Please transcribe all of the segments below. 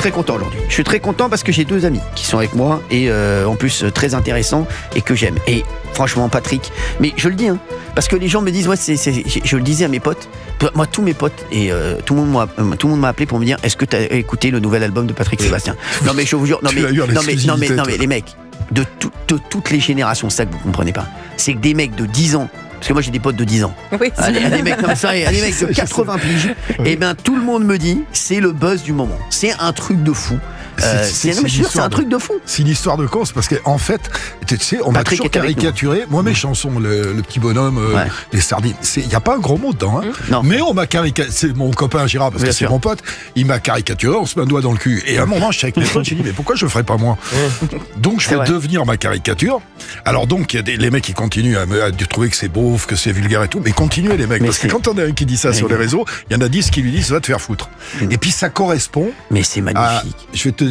très content aujourd'hui. Je suis très content parce que j'ai 2 amis qui sont avec moi et en plus très intéressants et que j'aime. Et franchement, Patrick, mais je le dis, hein, parce que les gens me disent, ouais, je le disais à mes potes, moi tous mes potes et tout le monde m'a appelé pour me dire, est-ce que tu as écouté le nouvel album de Patrick Sébastien? Non mais je vous jure, non mais les mecs de toutes les générations, c'est ça que vous comprenez pas. C'est que des mecs de 10 ans. Parce que moi j'ai des potes de 10 ans. Oui, des mecs comme ça, des mecs de 80 piges. Et bien tout le monde me dit, c'est le buzz du moment. C'est un truc de fou. C'est un truc de fou. C'est une histoire de con, parce qu'en fait, tu sais, on m'a toujours caricaturé. Moi, mes chansons, le petit bonhomme, les sardines, il n'y a pas un gros mot dedans. Hein. Mais on m'a caricaturé. C'est mon copain Gérard, parce que c'est mon pote. Il m'a caricaturé, on se met un doigt dans le cul. Et à un moment, je suis avec mes potes, j'ai dit, mais pourquoi je ne le ferais pas moi? Donc, je vais devenir ma caricature. Alors, donc, les mecs, ils continuent à trouver que c'est beauf, que c'est vulgaire et tout. Mais continuez, les mecs. Parce que quand on a un qui dit ça sur les réseaux, il y en a 10 qui lui disent, va te faire foutre. Et puis, ça correspond. Mais c'est magnifique.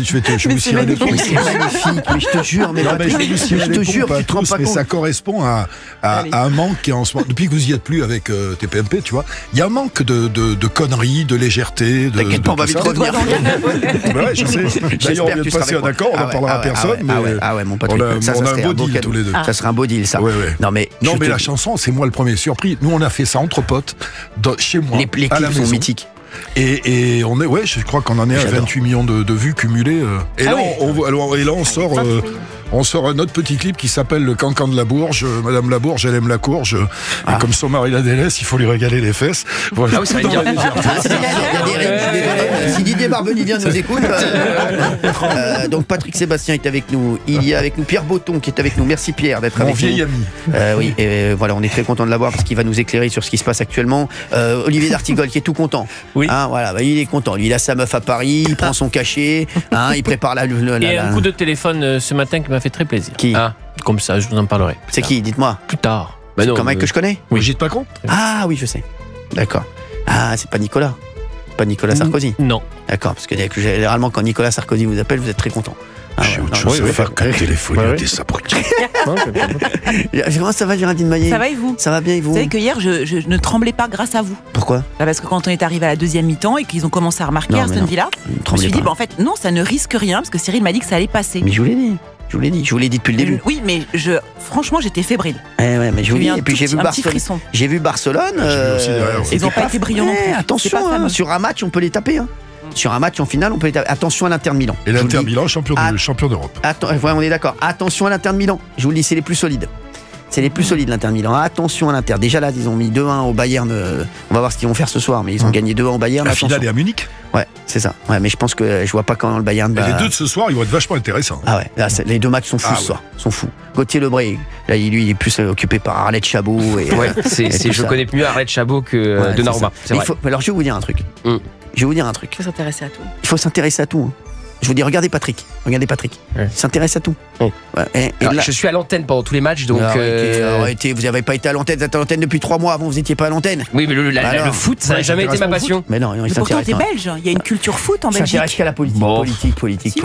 Je me suis magnifique, mais je te jure, je te jure, tu te rends pas compte. Mais ça correspond à un manque qui est en ce moment. Depuis que vous y êtes plus avec TPMP, tu vois, il y a un manque de conneries, de légèreté. T'inquiète pas, on va vite revenir. Ouais, je sais. D'ailleurs, on vient de passer un accord, on n'en parlera à personne. Ah ouais, mon pote. On a un beau deal tous les deux. Ça serait un beau deal, ça. Non, mais la chanson, c'est moi le premier surpris. Nous, on a fait ça entre potes, chez moi. Les clips sont mythiques. Et on est, je crois qu'on en est à 28 millions de vues cumulées. Et là, on sort un autre petit clip qui s'appelle Le Cancan de la Bourge. Madame la Bourge, elle aime la courge. Et comme son mari la délaisse, il faut lui régaler les fesses. Voilà. Ah oui, ça va bien. Si Didier Barbelivien nous écoute. Donc Patrick Sébastien est avec nous. Il y a avec nous Pierre Botton qui est avec nous. Merci Pierre d'être avec nous. Mon vieil ami. Oui, et voilà, on est très content de l'avoir parce qu'il va nous éclairer sur ce qui se passe actuellement. Olivier d'Artigol qui est tout content. Oui. Voilà, il est content. Lui, il a sa meuf à Paris, il prend son cachet, il prépare Et un coup de téléphone ce matin qui m'a fait très plaisir. Qui? Comme ça, je vous en parlerai. C'est qui? Dites-moi. Plus tard. C'est un mec que je connais? Oui. Brigitte Macron? Ah oui, je sais. D'accord. Ah, c'est pas Nicolas. Pas Nicolas Sarkozy? Non. D'accord, parce que généralement, quand Nicolas Sarkozy vous appelle, vous êtes très content. J'ai autre chose à faire qu'un téléphone des abrutis. Comment ça va, Géraldine Maillet? Ça va et vous? Ça va bien et vous? Vous savez que hier, je ne tremblais pas grâce à vous. Pourquoi? Parce que quand on est arrivé à la deuxième mi-temps et qu'ils ont commencé à remarquer Aston Villa, je me suis dit, en fait, non, ça ne risque rien, parce que Cyril m'a dit que ça allait passer. Mais je vous l'ai dit. Je vous l'ai dit depuis le début. Oui, mais franchement, j'étais fébrile. Ouais, mais je vous l'ai dit. Et puis j'ai vu Barcelone. J'ai vu Barcelone. Ils n'ont pas été brillants non plus. Attention, sur un match, on peut les taper. Sur un match en finale, on peut les taper. Attention à l'Inter de Milan. Et l'Inter Milan, champion d'Europe. Ouais, on est d'accord. Attention à l'Inter de Milan. Je vous le dis, c'est les plus solides. C'est les plus solides, l'Inter Milan. Attention à l'Inter. Déjà là, ils ont mis 2-1 au Bayern. On va voir ce qu'ils vont faire ce soir, mais ils ont gagné 2-1 au Bayern. La finale est à Munich. Ouais, c'est ça. Ouais, mais je pense que je vois pas quand le Bayern. Les deux de ce soir, ils vont être vachement intéressants. Ah ouais, là, les deux matchs sont fous ce soir. Sont fous. Gauthier Lebray, là, lui, il est plus occupé par Arlette Chabot. Je connais mieux Arlette Chabot que Donnarumma. Alors, je vais vous dire un truc. Je vais vous dire un truc. Il faut s'intéresser à tout. Il faut s'intéresser à tout. Je vous dis, regardez Patrick. Il s'intéresse à tout. Et là, je suis à l'antenne pendant tous les matchs, donc. Arrêtez, vous n'avez pas été à l'antenne. Vous êtes à l'antenne depuis 3 mois. Avant, vous n'étiez pas à l'antenne. Oui, mais le foot, ça n'a jamais été ma passion. Mais non, il pourtant, t'es belge. Il y a une culture foot en Belgique. Ça s'intéresse qu'à la politique. Politique.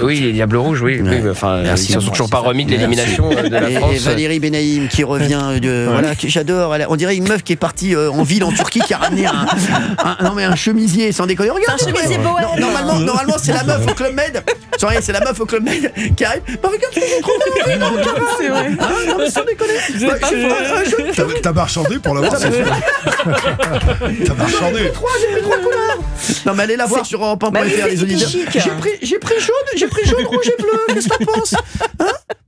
Oui, les Diables Rouges, oui. Enfin, ils ne se sont toujours pas remis de l'élimination de la France. Et Valérie Benaïm qui revient de. Voilà, que j'adore. On dirait une meuf qui est partie en ville en Turquie qui a ramené un chemisier, sans déconner. Regarde, un chemisier beau. Normalement, c'est la meuf au Club Med. C'est la meuf au Club Med qui arrive. Bah regarde, c'est trop bien. C'est vrai. Non, mais sans déconner. T'as marchandé pour l'avoir. T'as marchandé. J'ai pris 3 couleurs. Non, mais allez la voir sur Europe1.fr, les auditeurs. J'ai pris jaune, rouge et bleu. Qu'est-ce que t'en penses?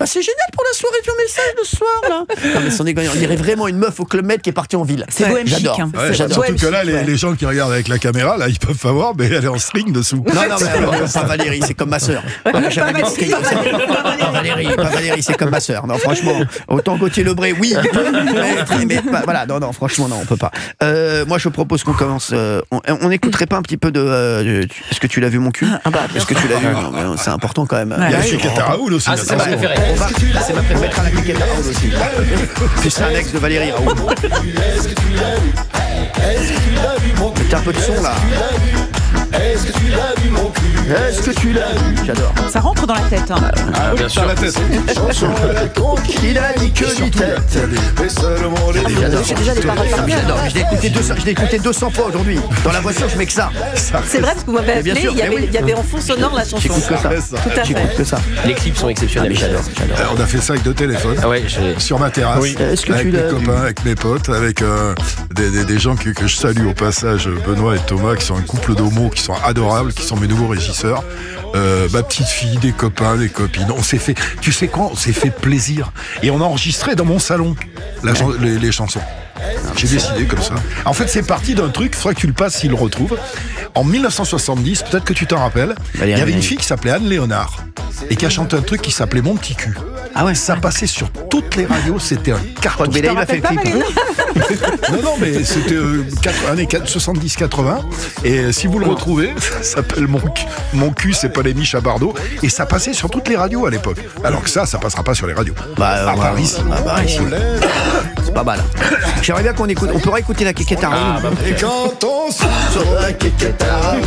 C'est génial pour la soirée du message le soir là. Non mais sans déconner, on dirait vraiment une meuf au Club Med qui est partie en ville. C'est bohème chic. J'adore. Surtout que là, les gens qui regardent avec la caméra, là, ils peuvent pas voir, mais elle est en string dessous. Non, mais pas Valérie, c'est comme ma sœur. Pas Valérie, c'est comme ma sœur. Non, franchement, autant Gauthier Lebray, oui. Mais voilà, non, franchement, non, on peut pas. Moi, je propose qu'on commence. On n'écouterait pas un petit peu de. Est-ce que tu l'as vu, mon cul? Est-ce que tu l'as vu? C'est important quand même. Il y a Chiquette à Raoul aussi. C'est ma préférée. C'est ma préférée. Mettre à la cliquette à Raoul aussi. Puis c'est un ex de Valérie Raoul. Mettez un peu de son là. Est-ce que tu l'as vu mon cul? Est-ce que tu l'as vu? J'adore. Ça rentre dans la tête. Hein. Bien sûr. La tête. Il a dit que ni tête. J'adore. C'est déjà des paroles par cœur. J'adore. Je l'ai écouté 200 fois aujourd'hui. Dans la voiture, je mets que ça. C'est vrai parce que vous m'avez appelé, il y avait en fond sonore la chanson. J'écoute que ça. Tout à fait. Que ça. Les clips sont exceptionnels. J'adore. On a fait ça avec 2 téléphones. Ah ouais, sur ma terrasse. Oui. Est-ce que avec tu mes l'as copains, avec mes potes, avec des gens que je salue au passage, Benoît et Thomas, qui sont un couple d'homos, qui sont adorables, qui sont mes nouveaux régisseurs. Ma petite fille, des copains, des copines. On s'est fait, tu sais quoi, on s'est fait plaisir. Et on a enregistré dans mon salon les chansons. J'ai décidé comme ça. En fait, c'est parti d'un truc, il faudrait que tu le passes s'il le retrouve. En 1970, peut-être que tu t'en rappelles, il y avait une fille qui s'appelait Anne Léonard et qui a chanté un truc qui s'appelait Mon petit cul. Ah ouais. Ça passait sur toutes les radios, c'était un carton. Il a fait le clip. Non, mais c'était années 70-80. Et si vous le retrouvez, ça s'appelle Mon cul, c'est pas les miches à Bardot. Et ça passait sur toutes les radios à l'époque. Alors que ça passera pas sur les radios. À Paris. C'est pas mal. J'aimerais bien qu'on écoute. On pourrait écouter la Kékette à Raoul. Et quand on saute sur la Kékette à Raoul,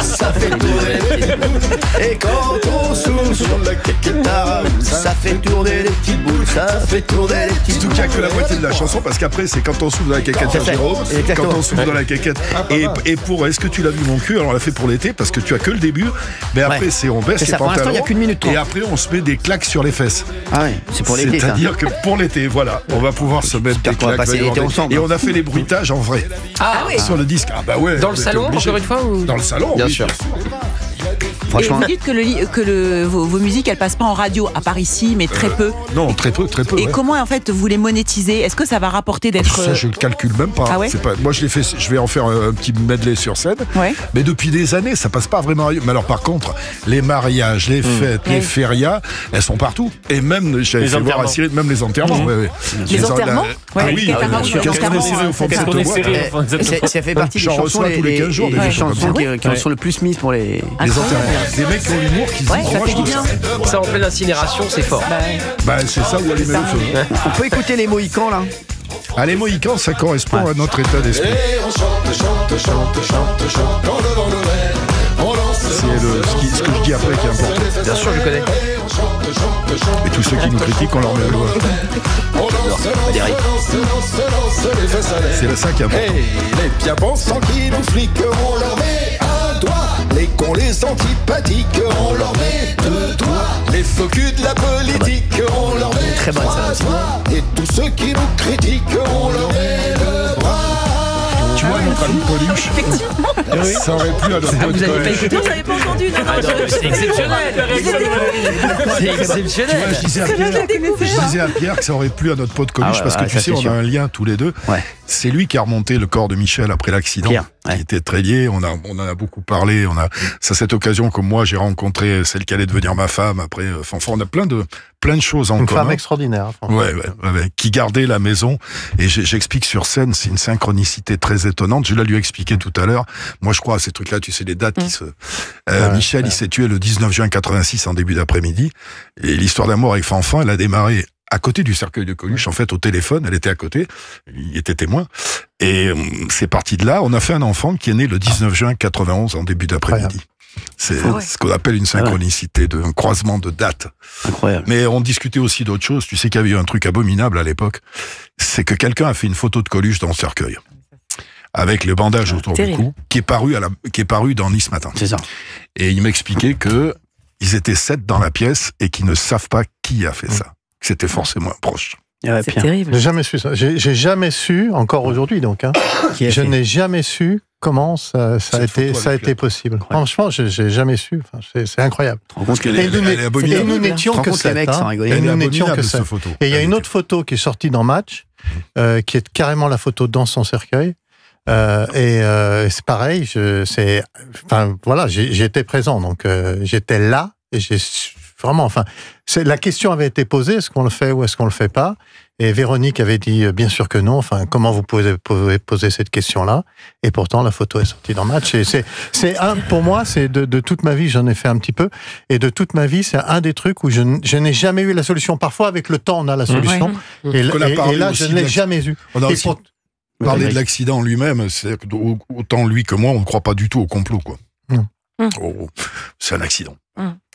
ça fait tourner les boules. Et quand on saute sur la Kékette à Raoul, ça fait tourner les petites boules. Ça fait tourner les petites boules. Surtout qu'il n'y a que la moitié de la chanson, parce qu'après c'est quand on souffle dans la Kékette à Jérôme, quand on souffle dans la Kékette. Et pour Est-ce que tu l'as vu mon cul? Alors on l'a fait pour l'été parce que tu as que le début, mais après on baisse les pantalons. Pour l'instant, il n'y a qu'une minute 30. Et après on se met des claques sur les fesses. Ah ouais, c'est pour l'été. C'est-à-dire que pour l'été, voilà, on va pouvoir se mettre des claques. Et on a fait les bruitages en vrai. Ah oui. Sur le disque. Ah bah ouais. Dans le salon, encore une fois ou... Dans le salon, bien oui. sûr. Franchement. Et vous dites que vos musiques, elles passent pas en radio, à part ici, mais très peu. Non, très peu. Et comment, en fait, vous les monétisez? Est-ce que ça va rapporter d'être... Ça, je le calcule même pas. Ah ouais? Moi, je vais en faire un petit medley sur scène. Ouais. Mais depuis des années, ça passe pas vraiment. Mais alors, par contre, les mariages, les fêtes, les férias, elles sont partout. Et même, j'avais fait voir à Cyril, même les enterrements. Les enterrements? Ah oui, qu'est-ce qu'on est serré au fond de cette boîte. Ça fait partie des chansons qui en sont le plus mises pour les enterrements. Des mecs qui ont l'humour qui se ça fait du bien. Ça en pleine incinération, c'est fort. C'est ça où allumer le feu. On peut écouter les Mohicans là. Ah, les Mohicans, ça correspond à notre état d'esprit. Et on chante dans le vent de mer. C'est ce que je dis après qui est important. Bien sûr, je connais. Et tous ceux qui nous critiquent, on leur met le doigt. C'est ça qui est important. Les bien pensants qui nous fliquent, on leur met un doigt. Les cons, les antipathiques, on leur met 2 doigts. Les faux culs de la politique, on leur met très bonne ça aussi. Et tous ceux qui nous critiquent, on leur met le bras. Tu vois, notre ami Coluche, ça aurait plu à notre pote. Vous n'avez pas écouté, vous n'avez pas entendu. C'est exceptionnel. C'est exceptionnel. Je disais à Pierre que ça aurait plu à notre pote Coluche parce que tu sais, on a un lien tous les deux. C'est lui qui a remonté le corps de Michel après l'accident. Il était très lié, on en a beaucoup parlé. C'est à cette occasion que moi j'ai rencontré celle qui allait devenir ma femme après. Enfin, on a plein de choses en commun. Une femme extraordinaire. Ouais, qui gardait la maison. Et j'explique sur scène, c'est une synchronicité très étonnante. Je l'ai lui expliqué tout à l'heure. Moi, je crois à ces trucs-là, tu sais, les dates qui se... Michel, il s'est tué le 19 juin 86 en début d'après-midi. Et l'histoire d'amour avec Fanfan, elle a démarré à côté du cercueil de Coluche, en fait, au téléphone. Elle était à côté. Il était témoin. Et c'est parti de là. On a fait un enfant qui est né le 19 juin 91 en début d'après-midi. C'est ce qu'on appelle une synchronicité, un croisement de dates. Incroyable. Mais on discutait aussi d'autres choses. Tu sais qu'il y avait eu un truc abominable à l'époque. C'est que quelqu'un a fait une photo de Coluche dans le cercueil. Avec le bandage autour du cou, qui est paru dans Nice Matin. C'est ça. Et il m'expliquait que ils étaient 7 dans la pièce et qu'ils ne savent pas qui a fait ça. C'était forcément un proche. C'est terrible. J'ai jamais su ça. J'ai jamais su, encore aujourd'hui donc, je n'ai jamais su comment ça a été possible. Franchement, j'ai jamais su. Enfin, c'est incroyable. Et nous n'étions que 7. Et nous n'étions que 7. Et il y a une autre photo qui est sortie dans Match, qui est carrément la photo dans son cercueil. C'est pareil. J'étais présent, donc j'étais là et j'ai vraiment. Enfin, la question avait été posée, est-ce qu'on le fait ou est-ce qu'on le fait pas? Et Véronique avait dit bien sûr que non. Enfin, comment vous pouvez poser cette question-là? Et pourtant, la photo est sortie dans Match. Et pour moi, c'est de toute ma vie, j'en ai fait un petit peu. Et de toute ma vie, c'est un des trucs où je n'ai jamais eu la solution. Parfois, avec le temps, on a la solution. Et là, je ne l'ai jamais eu. On a aussi parlé de l'accident lui-même. Autant lui que moi, on ne croit pas du tout au complot, quoi. Oh, c'est un accident.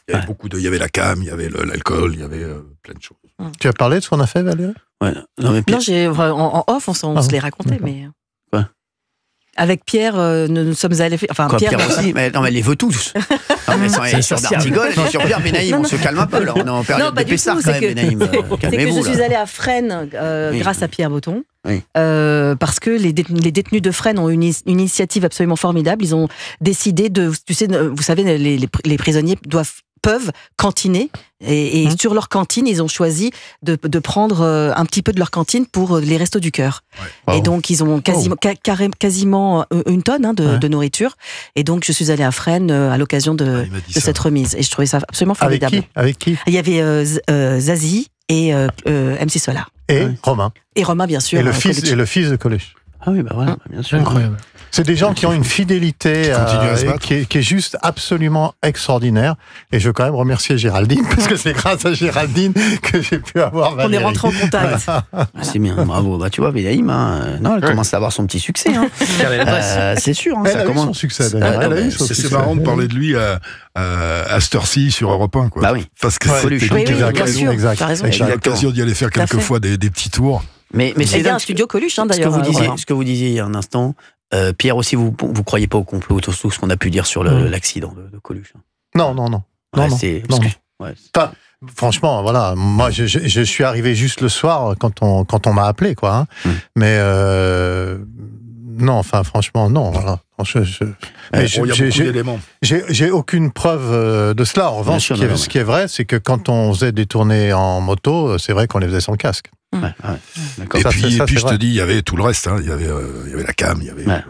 Il y avait la cam, il y avait l'alcool, il y avait plein de choses. Tu as parlé de ce qu'on a fait, Valérie? Ouais. Non, en off, on se l'est raconté, mais... Avec Pierre, nous sommes allés... Enfin, Pierre aussi, mais elle les veut tous. Elle est sur d'Artigol, elle est sur Pierre Benaïm, on se calme un peu, là. On est en période de Pessard, quand même, Benaïm. C'est que je suis allée à Fresnes grâce à Pierre Botton. Oui. Parce que les détenus de Fresnes ont une initiative absolument formidable. Ils ont décidé de... vous savez, les prisonniers peuvent cantiner et sur leur cantine, ils ont choisi de prendre un petit peu de leur cantine pour les restos du cœur. Ouais. Wow. Et donc, ils ont quasiment une tonne de nourriture. Et donc, je suis allée à Fresnes à l'occasion de cette remise. Et je trouvais ça absolument formidable. Avec qui? Il y avait Zazie et MC Solar. Et Romain. Et Romain, bien sûr. Et le fils de Coluche. Ah oui, bah voilà, bien sûr. Incroyable. C'est des gens qui ont une fidélité qui est juste absolument extraordinaire. Et je veux quand même remercier Géraldine, parce que c'est grâce à Géraldine que j'ai pu avoir Valérie. On est rentré en contact. C'est bien, bravo. Bah, tu vois, Benaïm, elle commence à avoir son petit succès. C'est sûr. Elle a eu son succès, d'ailleurs. C'est marrant de parler de lui à cette heure-ci sur Europe 1. Quoi. Bah oui. Parce que Coluche. Oui, bien sûr. J'ai eu l'occasion d'y aller faire quelques fois des petits tours. Mais c'est un studio Coluche, d'ailleurs. Ce que vous disiez il y a un instant, Pierre aussi, vous croyez pas au complot, tout ce qu'on a pu dire sur l'accident de Coluche? Non. Franchement, voilà, moi je suis arrivé juste le soir quand on m'a appelé, quoi. Mais non, enfin franchement, non. Voilà. J'ai aucune preuve de cela. En revanche, ce qui est vrai, c'est que quand on faisait des tournées en moto, c'est vrai qu'on les faisait sans casque. Et puis je te dis, il y avait tout le reste. Il y avait la cam, il y avait plein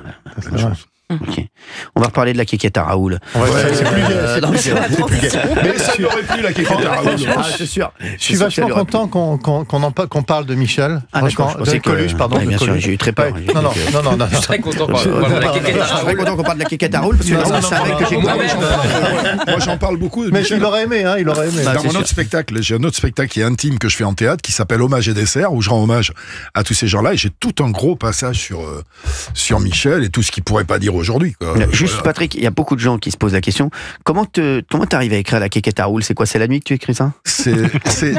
de choses. Ok. On va reparler de la quéquette à Raoul. C'est plus gai. Mais ça n'aurait plus la quéquette à Raoul. C'est sûr. Je suis vachement content qu'on parle de Michel. De Coluche, pardon. Bien sûr, j'ai eu très peur. Non. Je suis très content qu'on parle de la quéquette à Raoul. Je suis très content qu'on parle de la quéquette à Raoul, parce que c'est un mec que j'ai Moi, j'en parle beaucoup. Mais il aurait aimé. Dans mon autre spectacle, j'ai un autre spectacle qui est intime que je fais en théâtre, qui s'appelle Hommage et dessert, où je rends hommage à tous ces gens-là, et j'ai tout un gros passage sur Michel et tout ce qu'il pourrait pas dire aujourd'hui. Juste Patrick, il y a beaucoup de gens qui se posent la question, comment t'arrives à écrire la quéquette à Raoul? C'est quoi, c'est la nuit que tu écris ça?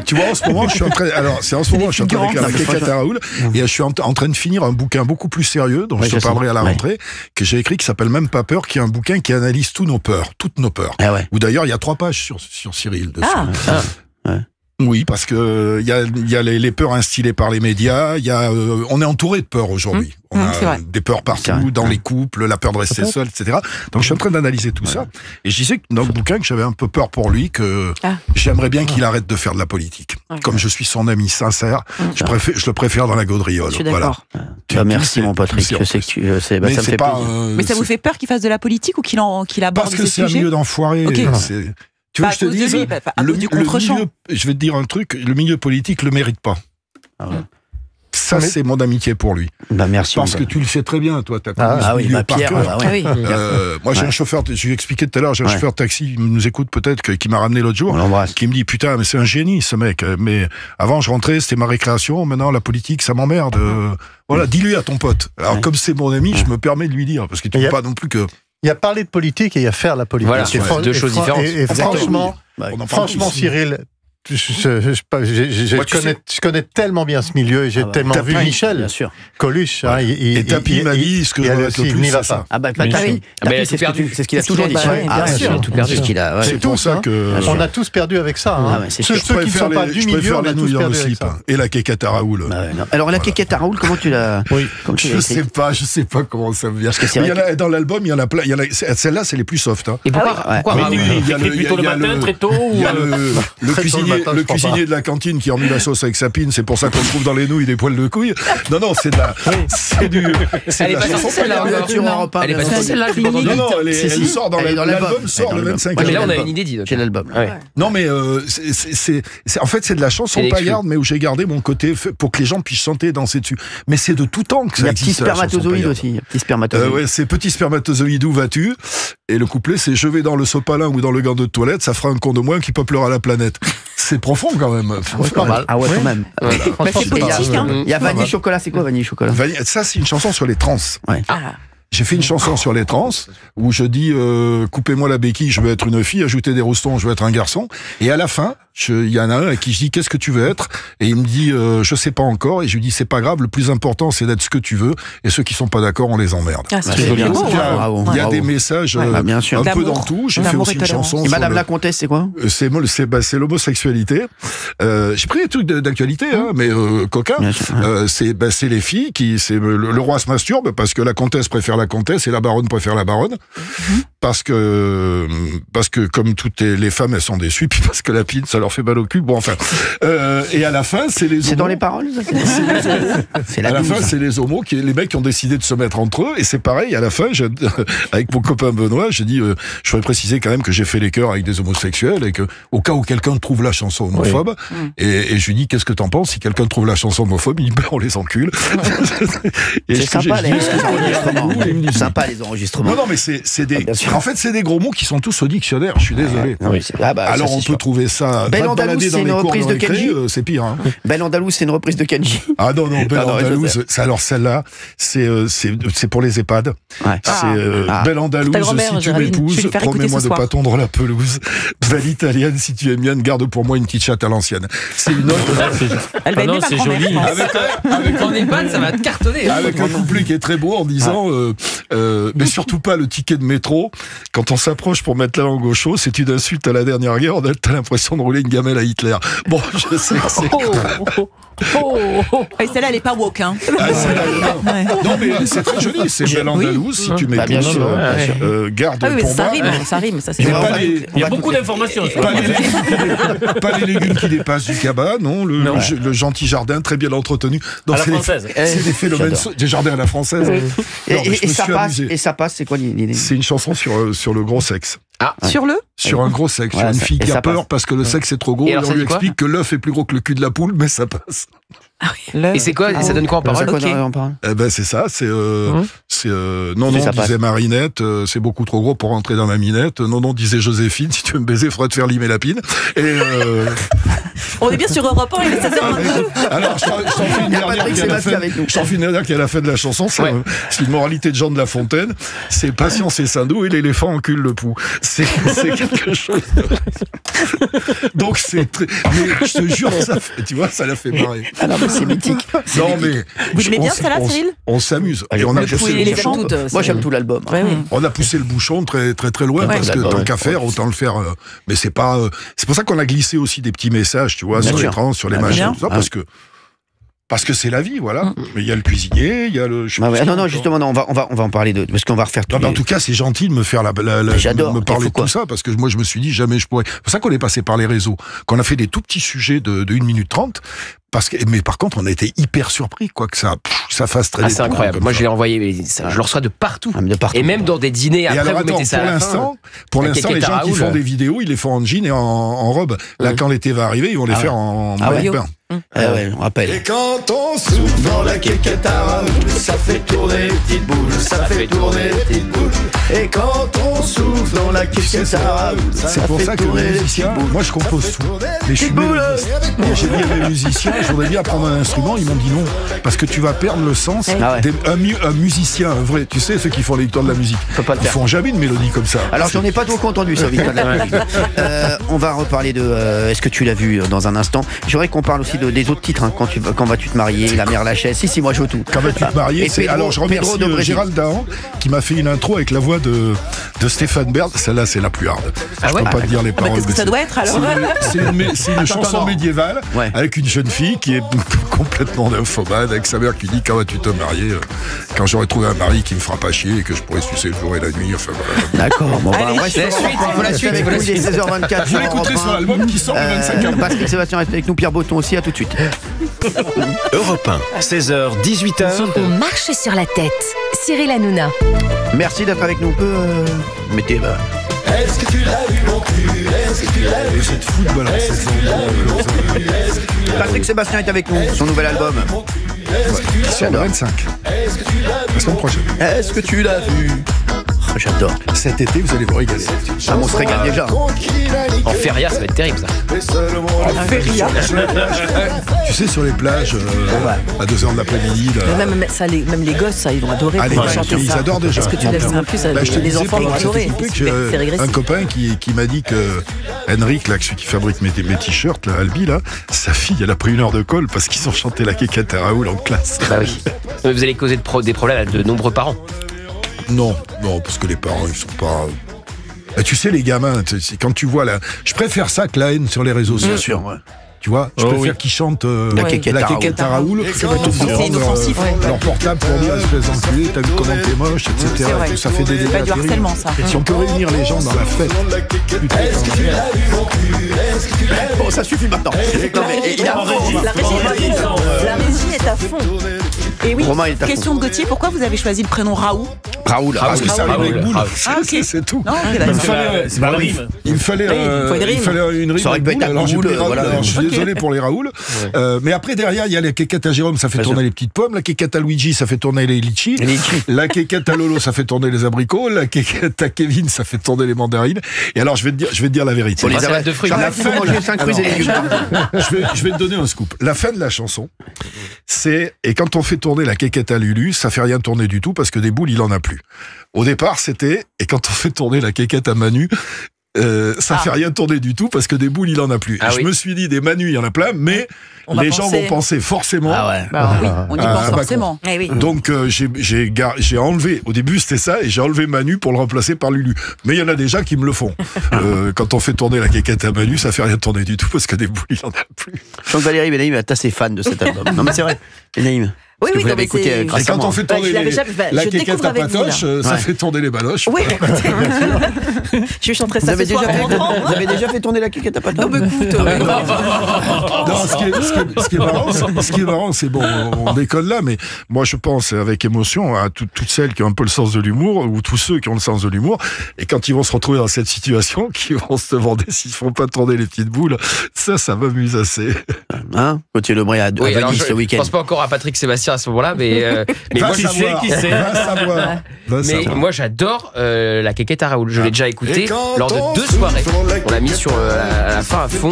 Tu vois, en ce moment je suis en train d'écrire la quéquette à Raoul, et je suis en train de finir un bouquin beaucoup plus sérieux dont je te parlerai à la rentrée, que j'ai écrit, qui s'appelle Même pas peur, qui est un bouquin qui analyse toutes nos peurs. Où d'ailleurs il y a 3 pages sur Cyril dessus. Oui, parce que il y a les peurs instillées par les médias. On est entouré de peurs aujourd'hui. On a des peurs partout, dans les couples, la peur de rester seul, etc. Donc je suis en train d'analyser tout ça. Et je disais que dans le bouquin que j'avais un peu peur pour lui, que j'aimerais bien qu'il arrête de faire de la politique. Comme je suis son ami sincère, je le préfère dans la gaudriole. Je suis d'accord. Voilà. Merci mon Patrick. Je sais que ça me fait plaisir. Mais ça vous fait peur qu'il fasse de la politique ou qu'il aborde ces sujets? Parce que c'est un milieu d'enfoirés. Tu veux que je te dise, je vais te dire un truc, le milieu politique le mérite pas. Ça, c'est mon amitié pour lui. Merci. Parce que tu le sais très bien, toi, t'as connu ce milieu par cœur. Moi, j'ai un chauffeur, je lui ai expliqué tout à l'heure, j'ai un chauffeur de taxi, il nous écoute peut-être, qui m'a ramené l'autre jour, qui me dit, putain, mais c'est un génie, ce mec. Mais avant, je rentrais, c'était ma récréation, maintenant, la politique, ça m'emmerde. Voilà, dis-lui à ton pote. Alors, comme c'est mon ami, je me permets de lui dire, parce que tu ne veux pas non plus que... Il y a parler de politique et il y a faire la politique. Voilà, c'est deux choses différentes. Et franchement, Cyril, je connais tellement bien ce milieu et j'ai tellement vu Michel, Coluche. Et Tapi m'a dit ce que je dois être le plus, c'est ça. C'est ce qu'il a toujours dit. Bien sûr, tout perdu. C'est pour ça que... On a tous perdu avec ça. Ceux qui ne sont pas du milieu, on a tous perdu avec ça. Et la quéquette à Raoul. Alors la quéquette à Raoul, comment tu l'as... Je sais pas comment ça vient. Dans l'album, il y en a plein. Celle-là, c'est les plus soft. Et pourquoi plutôt le matin, très tôt? Le cuisinier de la cantine qui a remis la sauce avec sa pine, c'est pour ça qu'on trouve dans les nouilles des poils de couille. Non, c'est de la... Elle est pas sortie celle-là encore. Elle est pas sortie celle-là. Non, elle sort dans l'album, sort le 25. Mais là, on a une idée dit. J'ai l'album. Non, mais en fait, c'est de la chanson paillarde, mais où j'ai gardé mon côté pour que les gens puissent chanter et danser dessus. Mais c'est de tout temps que ça existe. Il y a petit spermatozoïde aussi. Ouais, c'est petit spermatozoïde, où vas-tu? Et le couplet, c'est je vais dans le sopalin ou dans le gant de toilette, ça fera un con de moins qui peuplera la planète. C'est profond quand même. C'est pas mal. Ah ouais, quand même. C'est politique. Il y a vanille chocolat, c'est quoi vanille chocolat? Ça, c'est une chanson sur les trans. J'ai fait une chanson sur les trans où je dis coupez-moi la béquille, je veux être une fille, ajoutez des roustons, je veux être un garçon. Et à la fin, il y en a un à qui je dis qu'est-ce que tu veux être, et il me dit je sais pas encore, et je lui dis c'est pas grave, le plus important c'est d'être ce que tu veux, et ceux qui sont pas d'accord on les emmerde. Il y a des messages bien sûr. un peu dans tout. J'ai fait aussi une chanson. Et Madame la Comtesse, c'est quoi? C'est l'homosexualité. J'ai pris des trucs d'actualité, mais coquin. C'est les filles qui, le roi se masturbe parce que la comtesse préfère la comtesse et la baronne préfère la baronne, parce que comme toutes les femmes elles sont déçues, puis parce que la pine ça leur fait mal au cul. Bon enfin, et à la fin c'est les homos. C'est dans les paroles. C'est à la fin c'est les homos les mecs qui ont décidé de se mettre entre eux, et c'est pareil à la fin. Avec mon copain Benoît, j'ai dit je voudrais préciser quand même que j'ai fait les chœurs avec des homosexuels, et que au cas où quelqu'un trouve la chanson homophobe, et je lui dis qu'est-ce que t'en penses si quelqu'un trouve la chanson homophobe, il dit on les encule. C'est sympa les enregistrements. Sympa les enregistrements. Non mais c'est des en fait c'est des gros mots qui sont tous au dictionnaire, je suis désolé. Alors on peut trouver ça Belle Andalouse, c'est une reprise de Kenji. C'est pire hein. Belle Andalouse, c'est une reprise de Kenji. Ah non Belle Andalouse, alors celle-là c'est pour les EHPAD. Belle Andalouse, si tu m'épouses, promets-moi de pas tondre la pelouse. Belle italienne, si tu aimes bien, garde pour moi une petite chatte à l'ancienne. C'est une autre. Elle va aimer c'est joli. Avec en EHPAD, ça va te cartonner. Avec un couplet qui est très beau en disant mais surtout pas le ticket de métro. Quand on s'approche pour mettre la langue au chaud, c'est une insulte à la dernière guerre. T'as l'impression de rouler une gamelle à Hitler. Bon, je sais que c'est... Et celle-là, elle n'est pas woke, hein. Non, mais c'est très joli. C'est Belle Andalouse, si tu m'épouses. Garde pour moi. Ça rime, ça c'est il y a beaucoup d'informations. Pas les légumes qui dépassent du cabas, non. Le gentil jardin, très bien entretenu. À la française. C'est des phénomènes des jardins à la française. Et ça passe, c'est quoi l'idée? C'est une chanson sur le gros sexe. Sur un gros sexe, sur une fille qui a peur parce que le sexe est trop gros, et on lui explique que l'œuf est plus gros que le cul de la poule, mais ça passe. Et c'est quoi? Ça donne quoi en parole? Eh ben c'est ça, non, disait Marinette, c'est beaucoup trop gros pour rentrer dans ma minette. Non, disait Joséphine, si tu veux me baiser, faudrait te faire limer la pine. Et on est bien sur Europe 1, il est 16h22. Alors, je t'en fais une dernière qui est à la fin de la chanson. C'est une moralité de Jean de La Fontaine. C'est patience et Saint-Doux, et l'éléphant encule le pouls. C'est quelque chose Donc c'est très... Mais je te jure, ça l'a fait marrer. Ah non, mais c'est mythique. Non, mais... Vous aimez bien ça là, Cyril? On s'amuse. Et on a moi j'aime tout l'album. On a poussé le bouchon très très très loin, parce que tant qu'à faire, autant le faire. Mais c'est pas... C'est pour ça qu'on a glissé aussi des petits messages, tu vois, sur les trans, sur les machins, tout ça, parce que c'est la vie, voilà. Mais il y a le cuisinier, il y a le... Non, justement, on va en parler parce qu'on va refaire tout. En tout cas, c'est gentil de me faire me parler de tout ça, parce que moi, je me suis dit, jamais je pourrais... C'est pour ça qu'on est passé par les réseaux, qu'on a fait des tout petits sujets de 1 minute 30, mais par contre, on a été hyper surpris, quoi, que ça fasse très... c'est incroyable. Moi, je l'ai envoyé, je le reçois de partout. Et même dans des dîners, après, vous mettez ça à la fin. Pour l'instant, les gens qui font des vidéos, ils les font en jean et en robe. Là, quand l'été va arriver, ils vont les faire en maillot de bain. On rappelle. Et quand on souffle dans la quéquette arabe, ça fait tourner les petites boules, ça fait tourner les petites boules. Et quand on souffle dans la quéquette arabe, c'est pour ça que les musiciens, moi je compose tout. Mais je suis musicien. J'ai dit à mes musiciens, je voudrais bien apprendre un instrument, ils m'ont dit non, parce que tu vas perdre le sens. Un musicien, un vrai, tu sais, ceux qui font les victoires de la musique, ils font jamais une mélodie comme ça. Alors j'en ai pas trop entendu ça, victoire de la musique. On va reparler de Est-ce que tu l'as vu dans un instant. J'aimerais qu'on parle aussi des autres titres, quand vas-tu te marier, La mère Lachaise. Si, moi je veux tout. Quand vas-tu te marier, alors je remercie Gérald Dahan qui m'a fait une intro avec la voix de Stéphane Bern. Celle-là, c'est la plus hard. Je peux pas te dire les paroles. Qu'est-ce que ça doit être alors? C'est une chanson médiévale avec une jeune fille qui est complètement nymphomane, avec sa mère qui dit quand vas-tu te marier, quand j'aurai trouvé un mari qui me fera pas chier et que je pourrai sucer le jour et la nuit. Enfin voilà. D'accord. Bon, la suite avec nous, il est 16h24. Vous l'écouterez sur l'album qui sort le 25 avril. Patrick Sébastien reste avec nous, Pierre Botton aussi, à tout de suite. Europe 1, 16h, 18h. On marche sur la tête. Cyril Hanouna. Merci d'être avec nous. Mettez Est-ce que tu l'as vu mon cul? Est-ce que tu l'as vu? C'est de football. Patrick Sébastien est avec nous, son nouvel album. Sur le 25. La semaine prochaine. Est-ce que tu l'as vu? J'adore. Cet été, vous allez vous régaler. On se régale déjà. En feria, ça va être terrible, ça. En feria. Tu sais, sur les plages, à 2h de l'après-midi. Même les gosses, ça, ils vont adorer. Ils adorent déjà. Parce que tu lèves ça en plus, les enfants vont adorer. C'est régressif. Un copain qui m'a dit que Henrik, là, celui qui fabrique mes t-shirts, là, Albi, là, sa fille, elle a pris 1 heure de colle parce qu'ils ont chanté la Kékette à Raoul en classe. Bah oui. Vous allez causer des problèmes à de nombreux parents. Non, parce que les parents, ils sont pas... Tu sais, les gamins, quand tu vois là, je préfère ça que la haine sur les réseaux sociaux. Bien sûr, ouais. Tu vois, je préfère qu'ils chantent la Kékette à Raoul. C'est inoffensif. Leur portable pour dire espèce d'enculé, t'as vu comment t'es moche, etc. Ça fait des débats. C'est pas du harcèlement, ça. Si on peut réunir les gens dans la fête. Bon, ça suffit maintenant. La régie est à fond. Et oui, question de Gauthier, pourquoi vous avez choisi le prénom Raoul ? Raoul, parce que ça arrive avec boule. C'est tout. Il me fallait une rime avec boule. Alors j'ai pris Raoul. Alors je suis désolé pour les Raoul. Mais après, derrière, il y a la Kékette à Jérôme, ça fait tourner les petites pommes. La Kékette à Luigi, ça fait tourner les litchis. La Kékette à Lolo, ça fait tourner les abricots. La Kékette à Kevin, ça fait tourner les mandarines. Et alors, je vais te dire la vérité. Pour les salades de fruits. Je vais te donner un scoop. La fin de la chanson, c'est... Et quand on fait tourner la Kékette à Lulu, ça fait rien tourner du tout parce que des boules, il en a plus. Au départ, c'était... Et quand on fait tourner la Kékette à Manu... ça fait rien tourner du tout parce que des boules il en a plus. Je me suis dit des Manu il y en a plein, mais les gens vont penser forcément. Oui, on y pense forcément. Donc j'ai enlevé. Au début c'était ça et j'ai enlevé Manu pour le remplacer par Lulu. Mais il y en a déjà qui me le font. Quand on fait tourner la Kékette à Manu, ça fait rien tourner du tout parce que des boules il en a plus. Je sens que Valérie Benaïm est assez fan de cet album. Non mais c'est vrai, Benaïm. Oui, vous l'avez écouté. Et quand on fait tourner la Kékette à Patoche, ça fait tourner les baloches. Oui, écoutez. Je chanterai ça ce soir. Vous avez déjà fait tourner la Kékette à Patoche? Non, mais écoute. Non, ce qui est marrant, c'est bon, on décolle là, mais moi je pense avec émotion à toutes celles qui ont un peu le sens de l'humour, ou tous ceux qui ont le sens de l'humour, et quand ils vont se retrouver dans cette situation, qui vont se demander s'ils font pas tourner les petites boules, ça m'amuse assez. Hein? Gauthier Lebray à Venise ce week-end. Je pense pas encore à Patrick Sébastien à ce moment-là, mais moi qui sait. Mais moi j'adore la Kékette à Raoul. Je l'ai déjà écouté lors de 2 soirées. On l'a mis à la fin à fond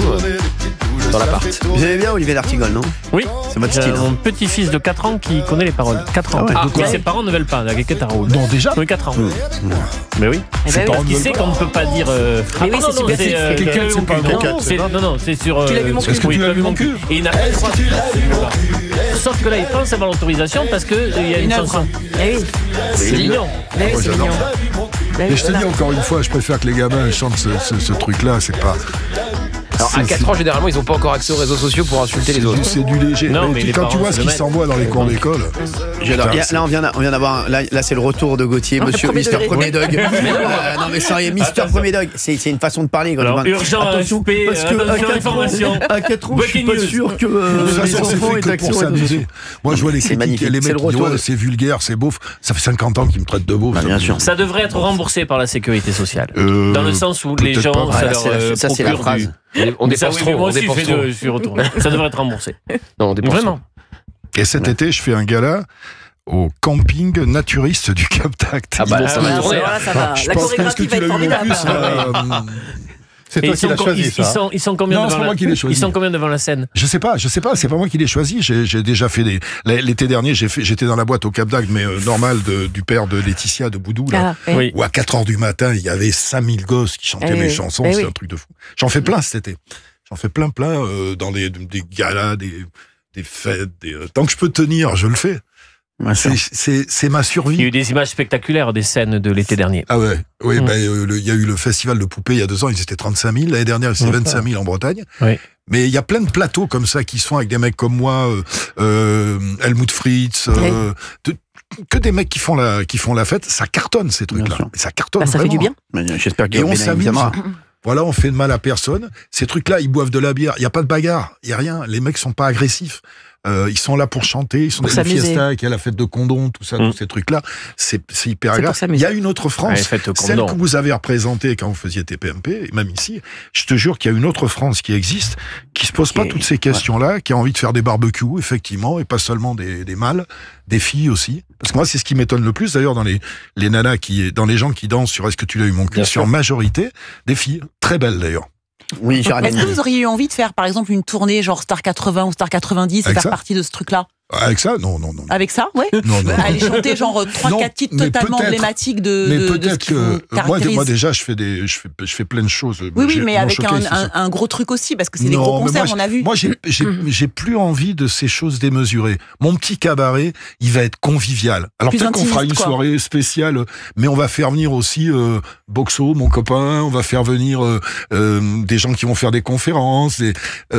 dans l'appart. Vous aimez bien Olivier d'Artigol, non? Oui. C'est votre style. Mon petit-fils de 4 ans qui connaît les paroles. 4 ans. Mais ses parents ne veulent pas la Kékette à Raoul. Non, déjà? Oui, 4 ans. Mais oui. Parce qu'il sait qu'on ne peut pas dire. Mais oui, c'est super. Non, c'est sur. Tu l'as vu mon cul? Est-ce que tu l'as vu mon cul? Et il n'a pas le droit. Sauf que là, il prend sa l'autorisation parce qu'il y a une chanson. C'est mignon. Mais je te dis encore une fois, je préfère que les gamins chantent ce truc-là, c'est pas... Alors à 4 ans, généralement, ils n'ont pas encore accès aux réseaux sociaux pour insulter les autres. C'est du léger. Non, mais quand tu vois ce qui s'envoie dans les cours d'école... Là, on vient d'avoir... Là, c'est le retour de Gauthier, monsieur Mister Premier Dog. Non, mais sérieux, Mister Premier Dog, c'est une façon de parler. Alors, urgent, attention, information. À 4 ans, je suis pas sûr que les enfants aient accès aux réseaux sociaux. Moi, je vois les critiques, les mecs qui disent c'est vulgaire, c'est beauf. Ça fait 50 ans qu'ils me traitent de beauf. Bien sûr. Ça devrait être remboursé par la sécurité sociale. Dans le sens où les gens, ça c'est la phrase. On dépense trop. Moi aussi, je suis retourné. Ça devrait être remboursé. Non, on dépense vraiment. Et cet été, je fais un gala au camping naturiste du Cap d'Agde. Ah bah ça va tourner. La chorégraphie va être formidable. C'est toi qui l'as choisi, ça. Ils sont combien devant la scène? Je sais pas, c'est pas moi qui l'ai choisi. J'ai déjà fait l'été dernier, j'étais dans la boîte au Cap d'Agde, mais normal du père de Laetitia de Boudou, là, où à 4h du matin, il y avait 5000 gosses qui chantaient mes chansons, c'est un truc de fou. J'en fais plein cet été. J'en fais plein dans des galas, des fêtes, tant que je peux tenir, je le fais. C'est ma survie. Il y a eu des images spectaculaires des scènes de l'été dernier. Ah ouais, oui, il y a eu le festival de poupées il y a 2 ans, ils étaient 35 000. L'année dernière, c'était 25 000 en Bretagne. Oui. Mais il y a plein de plateaux comme ça qui se font avec des mecs comme moi, Helmut Fritz, que des mecs qui font la fête. Ça cartonne ces trucs-là. Ça cartonne ça vraiment. fait du bien. J'espère Et on s'amuse. Voilà, on fait de mal à personne. Ces trucs-là, ils boivent de la bière. Il n'y a pas de bagarre, il n'y a rien. Les mecs sont pas agressifs. Ils sont là pour chanter, ils sont dans les fiestas, il y a la fête de Condon, tout ça, tous ces trucs-là. C'est hyper agréable. Il y a une autre France, celle que vous avez représentée quand vous faisiez TPMP, et même ici. Je te jure qu'il y a une autre France qui existe, qui se pose pas toutes ces questions-là, qui a envie de faire des barbecues, effectivement, et pas seulement des mâles, des filles aussi. Parce que moi, c'est ce qui m'étonne le plus, d'ailleurs, dans les nanas dans les gens qui dansent sur Est-ce que tu l'as eu mon cul, sur majorité, des filles, très belles d'ailleurs. Oui, est-ce que vous auriez eu envie de faire, par exemple, une tournée genre Star 80 ou Star 90 et faire partie de ce truc-là? Avec ça, non. Avec ça, ouais. Non. Aller chanter genre 3-4 titres totalement emblématiques de ce qui vous caractérise. Moi déjà, je fais plein de choses. Oui, mais avec un gros truc aussi, parce que c'est des gros concerts, on a vu. Moi, j'ai plus envie de ces choses démesurées. Mon petit cabaret, il va être convivial. Alors peut-être qu'on fera une soirée spéciale, mais on va faire venir aussi Boxo, mon copain. On va faire venir des gens qui vont faire des conférences.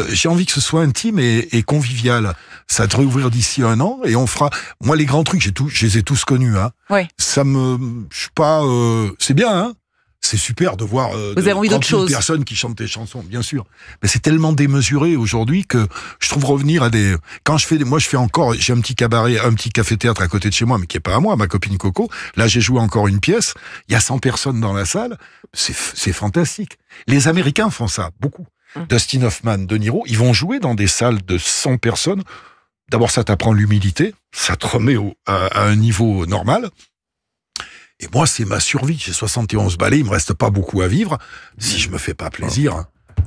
J'ai envie que ce soit intime et convivial. Ça va te réouvrir d'ici 1 an et on fera. Moi, les grands trucs, je les ai tous connus. Hein. Ouais. Je suis pas. C'est bien. Hein. C'est super de voir. Vous avez envie d'autre chose. Personnes qui chantent tes chansons, bien sûr. Mais c'est tellement démesuré aujourd'hui que je trouve revenir à des. Quand je fais, moi, j'ai un petit cabaret, un petit café-théâtre à côté de chez moi, mais qui est pas à moi, ma copine Coco. Là, j'ai joué encore une pièce. Il y a 100 personnes dans la salle. C'est fantastique. Les Américains font ça beaucoup. Dustin Hoffman, De Niro, ils vont jouer dans des salles de 100 personnes. D'abord, ça t'apprend l'humilité, ça te remet à un niveau normal. Et moi, c'est ma survie. J'ai 71 balais, il me reste pas beaucoup à vivre si je me fais pas plaisir.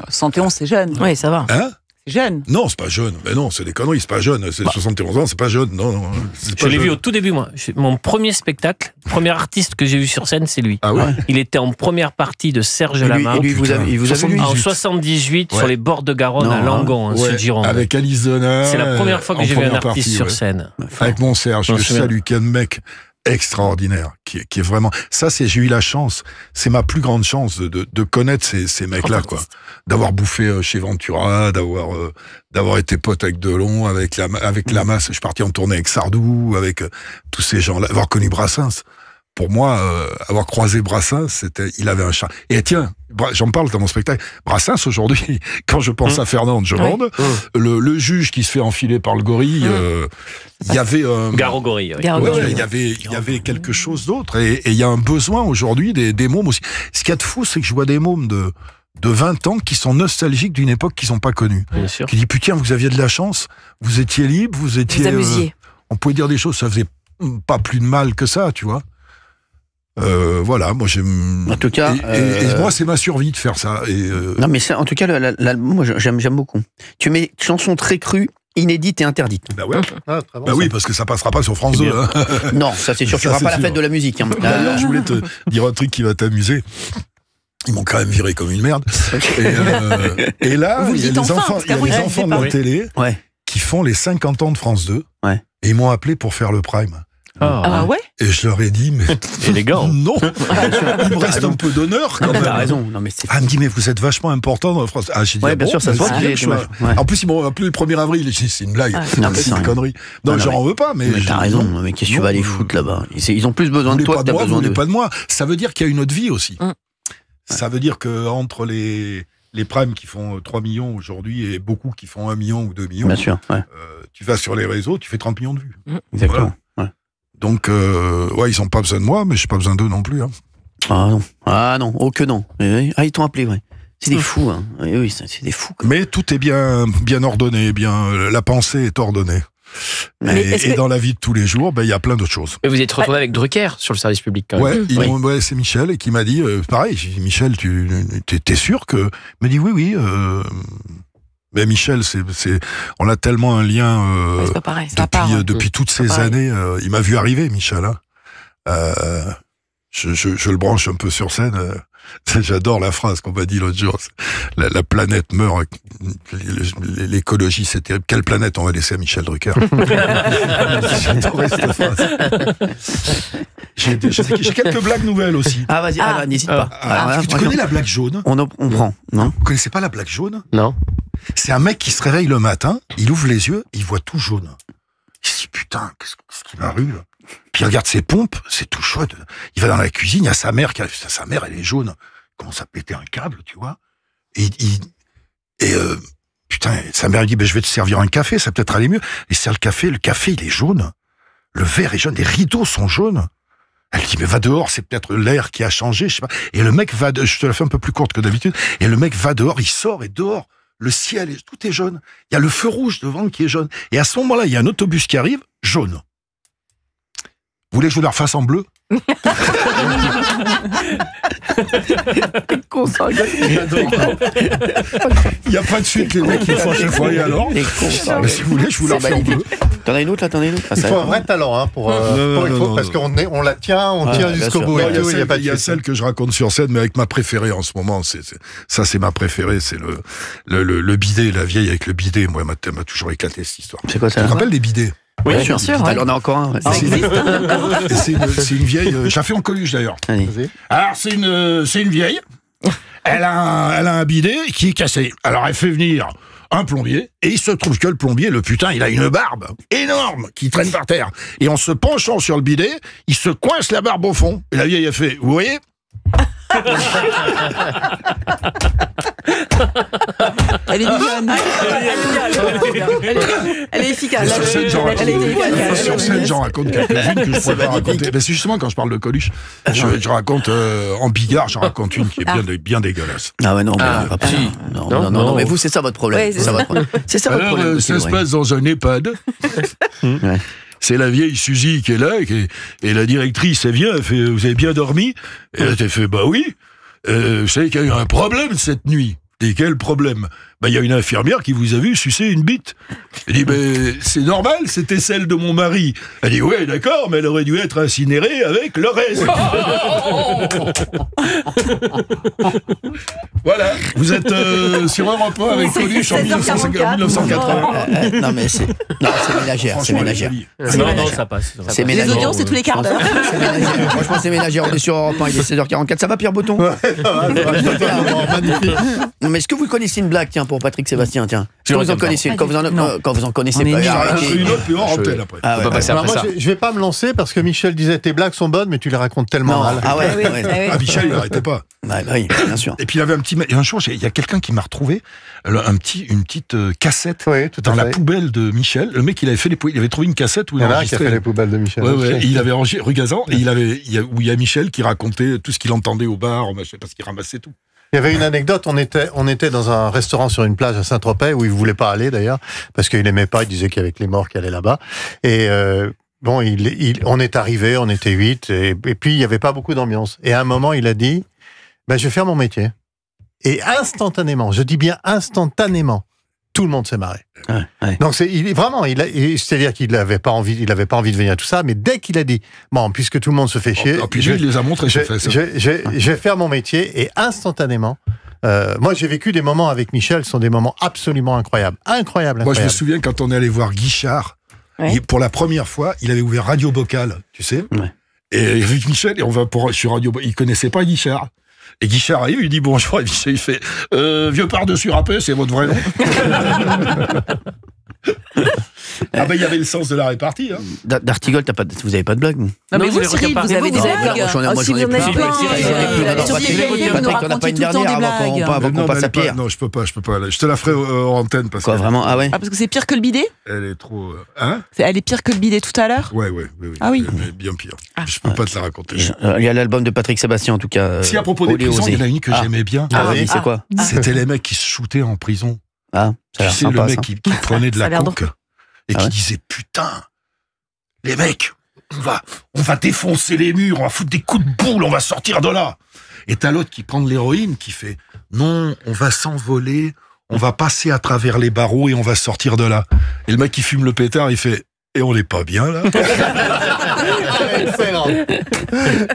71, c'est jeune. Oui, ça va. Hein? C'est jeune. Non, c'est pas jeune. Mais non, c'est des conneries, c'est pas jeune. C'est 71 ans, c'est pas jeune. Non. Je l'ai vu au tout début, moi. Mon premier spectacle, le premier artiste que j'ai vu sur scène, c'est lui. Ah ouais? Il était en première partie de Serge Lama. Et lui, vous avez vu en 78, sur les bords de Garonne, à Langon, Sud-Gironde. Avec Alice Donat. C'est la première fois que j'ai vu un artiste sur scène. Avec mon Serge, je salue, qui est un mec extraordinaire, qui est vraiment. Ça, j'ai eu la chance. C'est ma plus grande chance de connaître ces mecs-là, quoi. D'avoir bouffé chez Ventura, d'avoir été pote avec Delon, avec Lamas. Je suis parti en tournée avec Sardou, avec tous ces gens-là. Avoir connu Brassens. Pour moi, avoir croisé Brassens, il avait un charme. Et tiens, j'en parle dans mon spectacle. Brassens, aujourd'hui, quand je pense à Fernande Jolande, le juge qui se fait enfiler par le gorille, il y avait... Garo gorille. Il y avait quelque chose d'autre. Et il y a un besoin aujourd'hui des mômes aussi. Ce qu'il y a de fou, c'est que je vois des mômes de 20 ans qui sont nostalgiques d'une époque qu'ils n'ont pas connue. Bien sûr. Qui disent, putain, vous aviez de la chance, vous étiez libre, vous étiez... Vous amusiez. On pouvait dire des choses, ça faisait pas plus de mal que ça, tu vois. Voilà, moi j'aime. En tout cas, et moi c'est ma survie de faire ça. Non, mais ça, en tout cas, l'album, moi j'aime beaucoup. Tu mets chansons très crues, inédites et interdites. Bah ouais. Oui, parce que ça passera pas sur France 2. Hein. Non, ça c'est sûr, tu feras pas la fête de la musique. Hein. D'ailleurs, je voulais te dire un truc qui va t'amuser. Ils m'ont quand même viré comme une merde. Et là, il y a les enfants de la télé qui font les 50 ans de France 2. Ouais. Et ils m'ont appelé pour faire le prime. Ah ouais? Et je leur ai dit, mais. Élégant. Non! Il me reste un peu d'honneur quand même. T'as raison. Non, mais elle me dit, mais vous êtes vachement important dans la France. Ah, j'ai dit, bien sûr, ça se voit qu'il est. En plus, ils m'ont appelé le 1er avril. J'ai dit, c'est une blague. C'est une connerie. Non, j'en veux pas, mais. T'as raison. Mais qu'est-ce que tu vas aller foutre là-bas? Ils ont plus besoin de toi que t'as besoin d'eux. Pas de moi. Ça veut dire qu'il y a une autre vie aussi. Ça veut dire qu'entre les primes qui font 3 millions aujourd'hui et beaucoup qui font 1 million ou 2 millions. Bien sûr, tu vas sur les réseaux, tu fais 30 millions de vues. Exactement. Donc, ils n'ont pas besoin de moi, mais je n'ai pas besoin d'eux non plus. Hein. Ah non, oh que non. Ah, ils t'ont appelé, ouais. C'est des fous, hein. Oui, c'est des fous. Mais tout est bien ordonné, la pensée est ordonnée. Et dans la vie de tous les jours, il y a plein d'autres choses. Mais vous êtes retrouvé avec Drucker sur le service public quand même. Ouais, c'est Michel qui m'a dit, pareil, j'ai dit, Michel, t'es sûr que... Il m'a dit, oui. Mais Michel, on a tellement un lien c'est pas pareil, depuis toutes ces années. Il m'a vu arriver, Michel. Hein. Je le branche un peu sur scène. J'adore la phrase qu'on m'a dit l'autre jour. La planète meurt. L'écologie, c'est terrible. Quelle planète on va laisser à Michel Drucker? J'adorais cette phrase. J'ai quelques blagues nouvelles aussi. Ah, vas-y, n'hésite pas. Tu connais la blague jaune? On prend, non? Vous connaissez pas la blague jaune? Non. C'est un mec qui se réveille le matin, il ouvre les yeux, il voit tout jaune. Il se dit, putain, qu'est-ce qui m'arrive? Puis il regarde ses pompes, c'est tout chouette. Il va dans la cuisine, il y a sa mère qui arrive. Sa mère, elle est jaune. Il commence à péter un câble, tu vois. Putain, putain, sa mère dit, je vais te servir un café, ça peut-être aller mieux. Il sert le café il est jaune. Le verre est jaune, les rideaux sont jaunes. Elle dit, mais va dehors, c'est peut-être l'air qui a changé, je sais pas. Et le mec je te la fais un peu plus courte que d'habitude, et le mec va dehors, il sort, et dehors, le ciel, tout est jaune. Il y a le feu rouge devant qui est jaune. Et à ce moment-là, il y a un autobus qui arrive, jaune. Vous voulez que je vous la refasse en bleu? Il n'y a pas de suite, les mecs, il faut à chaque fois. Et alors? Mais si vous voulez, je vous la refais en bleu. T'en as une autre, là, Il faut un vrai talent, pour parce qu'on la tient, jusqu'au bout. Il y a celle que je raconte sur scène, mais avec ma préférée en ce moment. C'est ma préférée, c'est le bidet, la vieille avec le bidet. Moi, elle m'a toujours éclaté cette histoire. C'est quoi ça? Tu te rappelles des bidets? Oui, bien sûr. On en a encore un. C'est une vieille. Je la fais en Coluche d'ailleurs. Alors c'est une vieille. Elle a un bidet qui est cassé. Alors elle fait venir un plombier et il se trouve que le plombier, le putain, il a une barbe énorme qui traîne par terre. Et en se penchant sur le bidet, il se coince la barbe au fond. Et la vieille a fait, vous voyez? Elle est mignonne. Elle est efficace. Sur scène, j'en raconte quelques-unes que je pourrais pas raconter. Mais c'est justement quand je parle de Coluche, je raconte en bigard, j'en raconte une qui est bien dégueulasse. Ah ouais, non, non, mais vous, c'est ça votre problème. C'est ça votre problème. Ça se passe dans un EHPAD. C'est la vieille Suzy qui est là, et la directrice, elle vient, elle fait, vous avez bien dormi? Et elle fait, bah oui. Vous savez qu'il y a eu un problème cette nuit. Et quel problème? Il y a une infirmière qui vous a vu sucer une bite. Elle dit, c'est normal, c'était celle de mon mari. Elle dit, ouais, d'accord, mais elle aurait dû être incinérée avec le reste. Voilà, vous êtes sur Europe 1 avec Coluche en 1980. Non, mais c'est ménagère. C'est ménagère. Non, ça passe. Les audiences, c'est tous les quarts d'heure. Franchement, c'est ménagère. On est sur Europe 1, il est 16h44. Ça va, Pierre Botton? Magnifique. Mais est-ce que vous connaissez une blague, tiens, pour Patrick Sébastien, tiens? Est-ce que vous en connaissez? Quand vous en connaissez pas. Une autre, puis on antenne après. On peut passer après ça. Je vais pas me lancer parce que Michel disait tes blagues sont bonnes, mais tu les racontes tellement mal. Ah ouais. Michel, il n'arrêtait pas. Oui, bien sûr. Et puis il avait un jour, il y a quelqu'un qui m'a retrouvé une petite cassette dans la poubelle de Michel. Le mec, il avait trouvé une cassette où il a fait les poubelles de Michel. Il avait rangé rue Gazan et où il y a Michel qui racontait tout ce qu'il entendait au bar, parce qu'il ramassait tout. Il y avait une anecdote, on était dans un restaurant sur une plage à Saint-Tropez, où il voulait pas aller d'ailleurs, parce qu'il aimait pas, il disait qu'il y avait que les morts qui allaient là-bas. Et on est arrivé, on était 8, et puis il y avait pas beaucoup d'ambiance. Et à un moment, il a dit, je vais faire mon métier. Et instantanément, je dis bien instantanément, tout le monde s'est marré. Ouais. Donc c'est-à-dire qu'il n'avait pas envie de venir à tout ça, mais dès qu'il a dit, puisque tout le monde se fait chier, puis lui, il les a montrés, je vais faire mon métier, et instantanément, moi j'ai vécu des moments avec Michel, ce sont des moments absolument incroyables. Moi je me souviens quand on est allé voir Guichard, pour la première fois, il avait ouvert Radio Bocal, tu sais, et avec Michel, et on va sur Radio Bocal, il connaissait pas Guichard. Et Guichard arrive, il dit bonjour, et Michel, il fait vieux par-dessus râpé, c'est votre vrai nom? Il y avait le sens de la répartie. D'Artigol, vous avez pas de blague? Non, mais vous, Cyril, vous avez des blagues. Si vous en avez plein. Patrick, on n'a pas une dernière avant qu'on passe à Pierre. Non, je peux pas. Je te la ferai en antenne. Quoi, vraiment? Ah ouais? Parce que c'est pire que le bidet? Elle est trop... Elle est pire que le bidet tout à l'heure? Ouais. Ah oui. Mais bien pire. Je peux pas te la raconter. Il y a l'album de Patrick Sébastien, en tout cas. Si, à propos des prisons, il y en a une que j'aimais bien. Ah oui, c'est quoi? C'était les mecs qui se shootaient en prison. Ah, ça a l'air sympa, le mec qui prenait de la coke et qui disait putain, les mecs, on va défoncer les murs, on va foutre des coups de boule, on va sortir de là. Et t'as l'autre qui prend de l'héroïne, qui fait non, on va s'envoler, on va passer à travers les barreaux et on va sortir de là. Et le mec qui fume le pétard, il fait et on n'est pas bien là.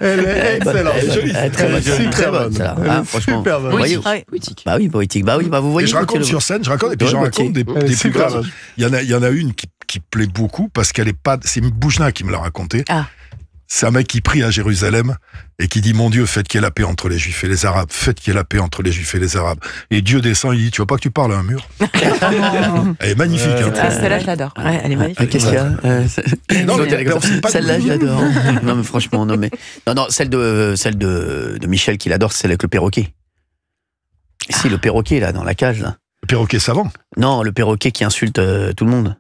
Elle est excellente. Très bonne. Franchement. Super bonne. Poétique. Bah oui, vous voyez. Je raconte sur scène, et puis j'en raconte des plus graves. Il y en a une qui plaît beaucoup parce qu'elle est pas. C'est Boujna qui me l'a raconté. C'est un mec qui prie à Jérusalem et qui dit mon Dieu, faites qu'il y ait la paix entre les Juifs et les Arabes, faites qu'il y ait la paix entre les Juifs et les Arabes. Et Dieu descend, il dit tu vois pas que tu parles à un mur? Elle est magnifique. Celle-là, je l'adore. Ouais, elle est magnifique. Qu'est-ce qu'il y a? Non, mais celle-là, je l'adore. Non, mais franchement, non, celle de Michel qu'il adore, c'est celle avec le perroquet. Si, le perroquet là dans la cage là. Le perroquet savant. Non, le perroquet qui insulte tout le monde.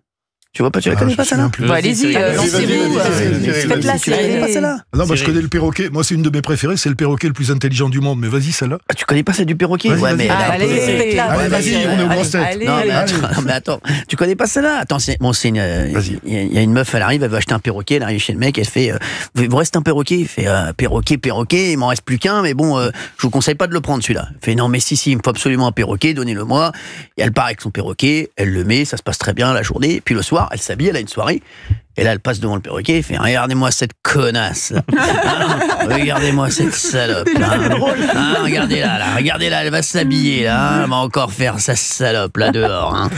Tu vois pas, tu la connais pas celle-là? Allez-y, faites-la celle-là. Non, moi je connais le perroquet. Moi, c'est une de mes préférées. C'est le perroquet le plus intelligent du monde. Mais vas-y, celle-là. Tu connais pas celle du perroquet? Ouais, mais allez, vas-y, on est au grand tête. Non, mais attends, tu connais pas celle-là? Attends, il y a une meuf, elle arrive, elle veut acheter un perroquet, elle arrive chez le mec, elle fait, il vous reste un perroquet? Il fait, perroquet, il m'en reste plus qu'un, mais bon, je vous conseille pas de le prendre celui-là. Il fait, non, mais si, il me faut absolument un perroquet, donnez-le-moi. Et elle part avec son perroquet, elle le met, ça se passe très bien la journée, puis le soir, elle s'habille, elle a une soirée, et là elle passe devant le perroquet, elle fait, regardez-moi cette connasse, regardez-moi cette salope, regardez-la, elle va s'habiller là, elle va encore faire sa salope là dehors.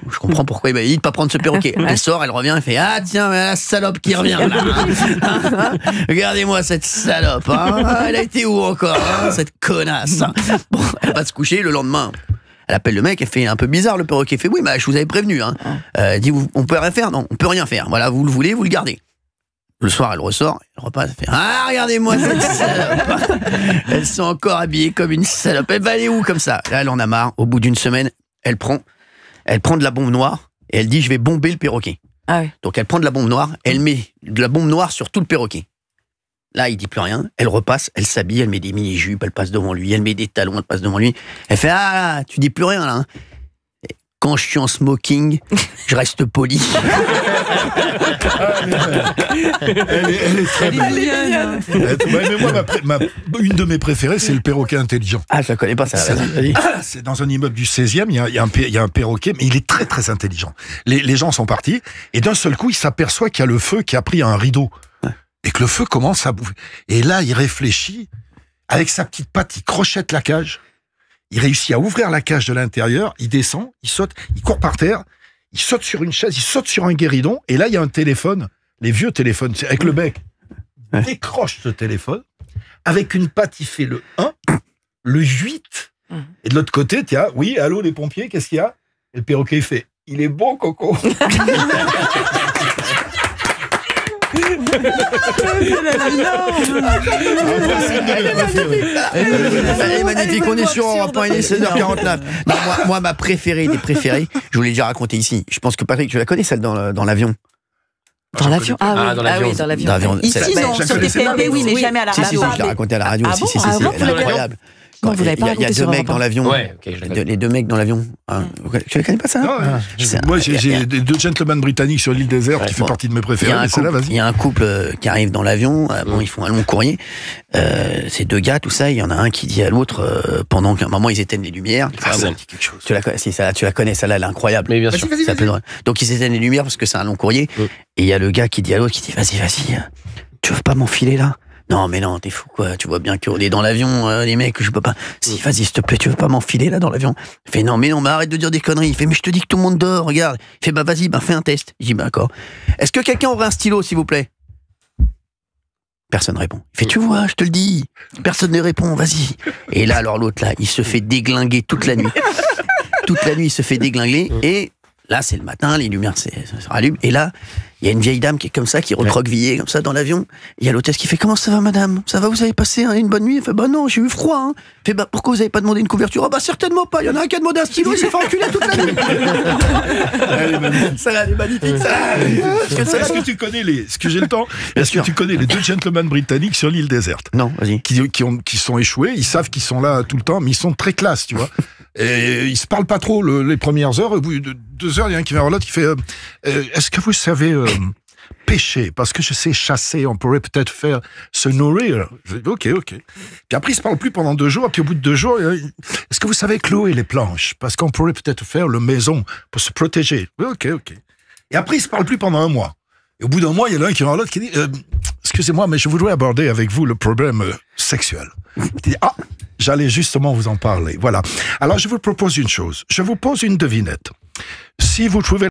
Je comprends pourquoi il m'a dit de pas prendre ce perroquet. Elle sort, elle revient, elle fait, ah tiens, la salope qui revient là. Regardez-moi cette salope, elle a été où encore, cette connasse. Bon, elle va se coucher le lendemain. Elle appelle le mec, elle fait un peu bizarre, le perroquet fait, oui, je vous avais prévenu. Elle dit, on peut rien faire? Non, on peut rien faire. Voilà, vous le voulez, vous le gardez. Le soir, elle ressort, elle repasse, elle fait, regardez-moi cette salope. Elles sont encore habillées comme une salope. Elle va aller où comme ça? Là, elle en a marre. Au bout d'une semaine, elle prend de la bombe noire et elle dit, je vais bomber le perroquet. Ah oui. Donc elle prend de la bombe noire, elle met de la bombe noire sur tout le perroquet. Là, il dit plus rien. Elle repasse, elle s'habille, elle met des mini-jupes, elle passe devant lui, elle met des talons, elle passe devant lui. Elle fait, tu dis plus rien là. Quand je suis en smoking, je reste poli. Elle est très belle. Mais moi, une de mes préférées, c'est le perroquet intelligent. Ah, je la connais pas, ça. C'est dans un immeuble du 16e, il y a un perroquet, mais il est très très intelligent. Les gens sont partis, et d'un seul coup, il s'aperçoit qu'il y a le feu qui a pris un rideau. Et que le feu commence à bouffer. Et là, il réfléchit, avec sa petite patte, il crochette la cage, il réussit à ouvrir la cage de l'intérieur, il descend, il saute, il court par terre, il saute sur une chaise, il saute sur un guéridon, et là, il y a un téléphone, les vieux téléphones, avec le bec. Il décroche ce téléphone, avec une patte, il fait le 1, le 8, et de l'autre côté, tiens, oui, allô les pompiers, qu'est-ce qu'il y a? Et le perroquet, il fait, il est bon, Coco. Elle est magnifique, on est sur Europe 1, il est 16h49. Non, moi, ma préférée des préférées, je vous l'ai déjà raconté ici. Je pense que Patrick, tu la connais celle dans l'avion. Dans l'avion? Dans l'avion. Ici, non, sur des PMP, oui, mais jamais à la radio. Si, je l'ai raconté à la radio aussi. C'est incroyable. Non, vous l'avez pas Il y a deux mecs dans l'avion. Ouais, les deux mecs dans l'avion. Tu les connais pas, ça? Moi, j'ai deux gentlemen britanniques sur l'île déserte qui fait partie de mes préférés. Il y a un couple qui arrive dans l'avion. Bon, ils font un long courrier. Ces deux gars, tout ça, il y en a un qui dit à l'autre, pendant qu'à un moment ils éteignent les lumières. Ça me dit quelque chose. Tu la connais, celle-là, elle est incroyable. Mais bien sûr. Donc ils éteignent les lumières parce que c'est un long courrier. Et il y a le gars qui dit à l'autre, qui dit, vas-y, tu veux pas m'enfiler là? Non, mais non, t'es fou, quoi. Tu vois bien qu'on est dans l'avion, les mecs, je peux pas. Si, vas-y, s'il te plaît, tu veux pas m'enfiler, là, dans l'avion? Il fait, non, mais arrête de dire des conneries. Il fait, mais je te dis que tout le monde dort, regarde. Il fait, vas-y, fais un test. Je dis, d'accord. Est-ce que quelqu'un aurait un stylo, s'il vous plaît? Personne ne répond. Il fait, tu vois, je te le dis. Personne ne répond, vas-y. Et là, alors, l'autre, là, il se fait déglinguer toute la nuit. Toute la nuit, il se fait déglinguer. Et là, c'est le matin, les lumières se rallument. Et là, il y a une vieille dame qui est comme ça, qui recroquevillée comme ça dans l'avion. Il y a l'hôtesse qui fait, comment ça va, madame? Ça va, vous avez passé une bonne nuit? Elle fait, non, j'ai eu froid. Il fait, pourquoi vous avez pas demandé une couverture? Certainement pas. Il y en a un qui a demandé un stylo, il s'est fait enculer toute la nuit. Ça, elle est magnifique, ça. Est-ce que tu connais est-ce que j'ai le temps? Est-ce que tu connais les deux gentlemen britanniques sur l'île déserte? Non, vas-y. Qui sont échoués, ils savent qu'ils sont là tout le temps, mais ils sont très classe, tu vois. Et ils se parlent pas trop les premières heures. Au bout de 2 heures, il y a un qui vient vers l'autre qui fait est-ce que vous savez pêcher? Parce que je sais chasser, on pourrait peut-être faire se nourrir. Je dis, ok. Puis après, ils se parlent plus pendant 2 jours. Puis au bout de 2 jours, est-ce que vous savez clouer les planches? Parce qu'on pourrait peut-être faire le maison pour se protéger. Ok. Et après, ils se parlent plus pendant 1 mois. Et au bout d'1 mois, il y en a un qui vient vers l'autre qui dit excusez-moi, mais je voudrais aborder avec vous le problème sexuel. Il dit j'allais justement vous en parler. Voilà. Alors, je vous propose une chose. Je vous pose une devinette. Si vous trouvez